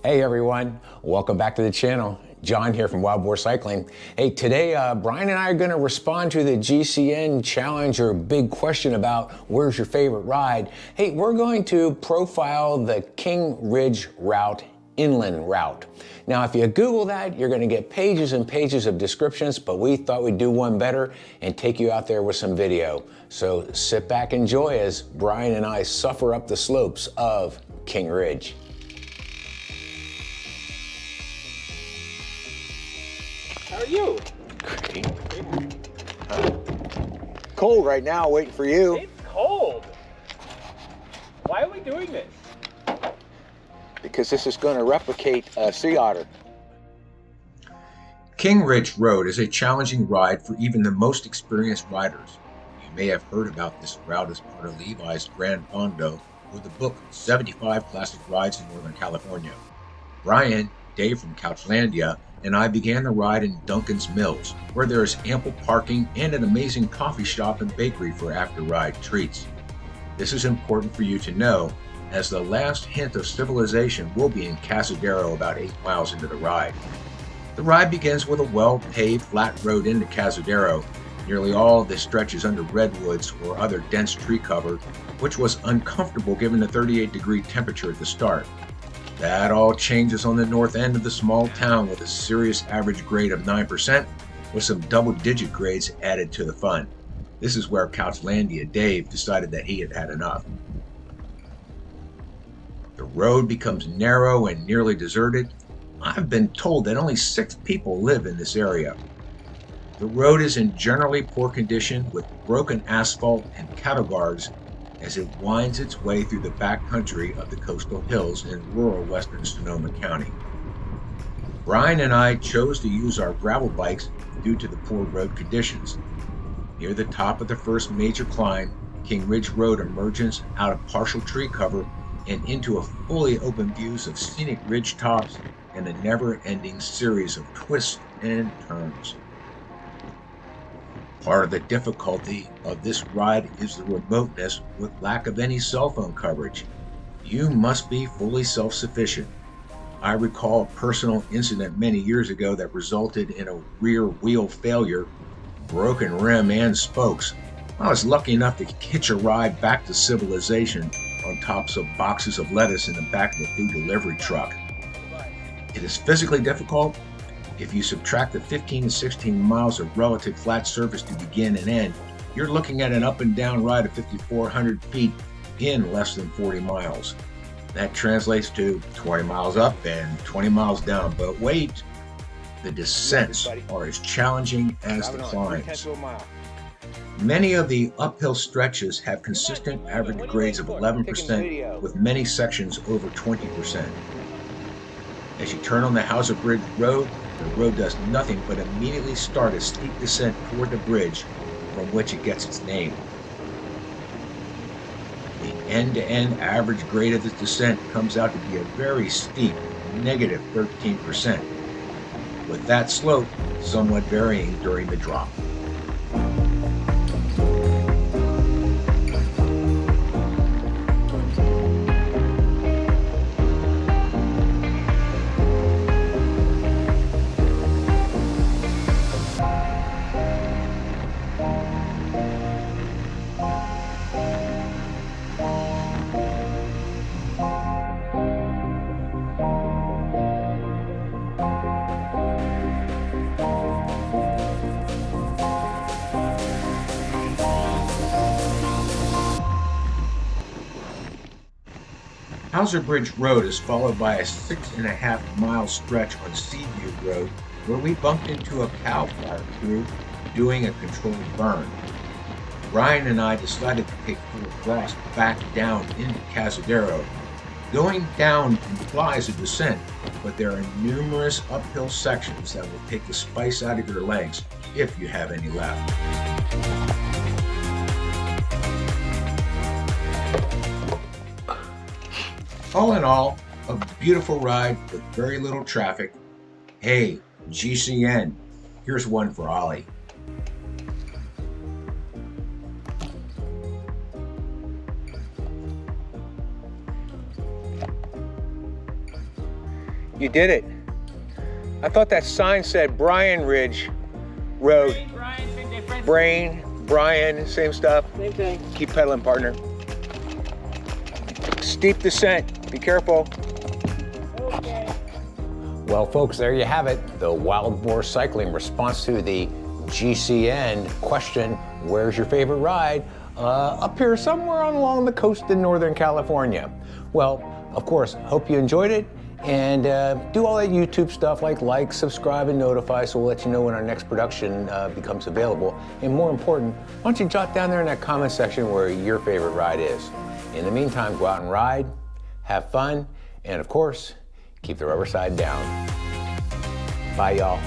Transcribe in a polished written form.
Hey everyone, welcome back to the channel. John here from Boar Cycling. Hey, today Brian and I are going to respond to the GCN challenge or big question about where's your favorite ride. Hey, we're going to profile the King Ridge route, inland route. Now, if you Google that, you're going to get pages and pages of descriptions, but we thought we'd do one better and take you out there with some video. So sit back and enjoy as Brian and I suffer up the slopes of King Ridge. How are you? Great. Cold right now, waiting for you. It's cold. Why are we doing this? Because this is going to replicate a sea otter. King Ridge Road is a challenging ride for even the most experienced riders. You may have heard about this route as part of Levi's Grand Fondo or the book 75 Classic Rides in Northern California. Brian, Dave from Couchlandia, and I began the ride in Duncan's Mills, where there is ample parking and an amazing coffee shop and bakery for after-ride treats. This is important for you to know, as the last hint of civilization will be in Cazadero about 8 miles into the ride. The ride begins with a well-paved flat road into Cazadero. Nearly all of this stretches under redwoods or other dense tree cover, which was uncomfortable given the 38-degree temperature at the start. That all changes on the north end of the small town with a serious average grade of 9%, with some double-digit grades added to the fun. This is where Couchlandia Dave decided that he had had enough. The road becomes narrow and nearly deserted. I've been told that only 6 people live in this area. The road is in generally poor condition with broken asphalt and cattle guards as it winds its way through the backcountry of the coastal hills in rural western Sonoma County. Brian and I chose to use our gravel bikes due to the poor road conditions. Near the top of the first major climb, King Ridge Road emerges out of partial tree cover and into a fully open views of scenic ridge tops and a never-ending series of twists and turns. Part of the difficulty of this ride is the remoteness with lack of any cell phone coverage. You must be fully self-sufficient. I recall a personal incident many years ago that resulted in a rear wheel failure, broken rim and spokes. I was lucky enough to hitch a ride back to civilization on tops of boxes of lettuce in the back of a food delivery truck. It is physically difficult. If you subtract the 15 to 16 miles of relative flat surface to begin and end, you're looking at an up and down ride of 5,400 feet in less than 40 miles. That translates to 20 miles up and 20 miles down. But wait, the descents are as challenging as the climbs. Many of the uphill stretches have consistent average grades of 11%, with many sections over 20%. As you turn on the Hauser Bridge Road, the road does nothing but immediately start a steep descent toward the bridge from which it gets its name. The end-to-end average grade of this descent comes out to be a very steep, negative 13%, with that slope somewhat varying during the drop. Hauser Bridge Road is followed by a 6.5-mile stretch on Seaview Road where we bumped into a cow fire crew doing a controlled burn. Brian and I decided to take full thrust back down into Cazadero. Going down implies a descent, but there are numerous uphill sections that will take the spice out of your legs if you have any left. All in all, a beautiful ride with very little traffic. Hey, GCN, here's one for Ollie. You did it. I thought that sign said Bryan Ridge Road. Brian, same difference. Brian, same stuff. Same thing. Keep pedaling, partner. Steep descent. Be careful. Okay. Well, folks, there you have it. The Wild Boar Cycling response to the GCN question, where's your favorite ride? Up here somewhere along the coast in Northern California. Well, of course, hope you enjoyed it. And do all that YouTube stuff like, subscribe, and notify, so we'll let you know when our next production becomes available. And more important, why don't you jot down there in that comment section where your favorite ride is. In the meantime, go out and ride, have fun, and of course, keep the rubber side down. Bye, y'all.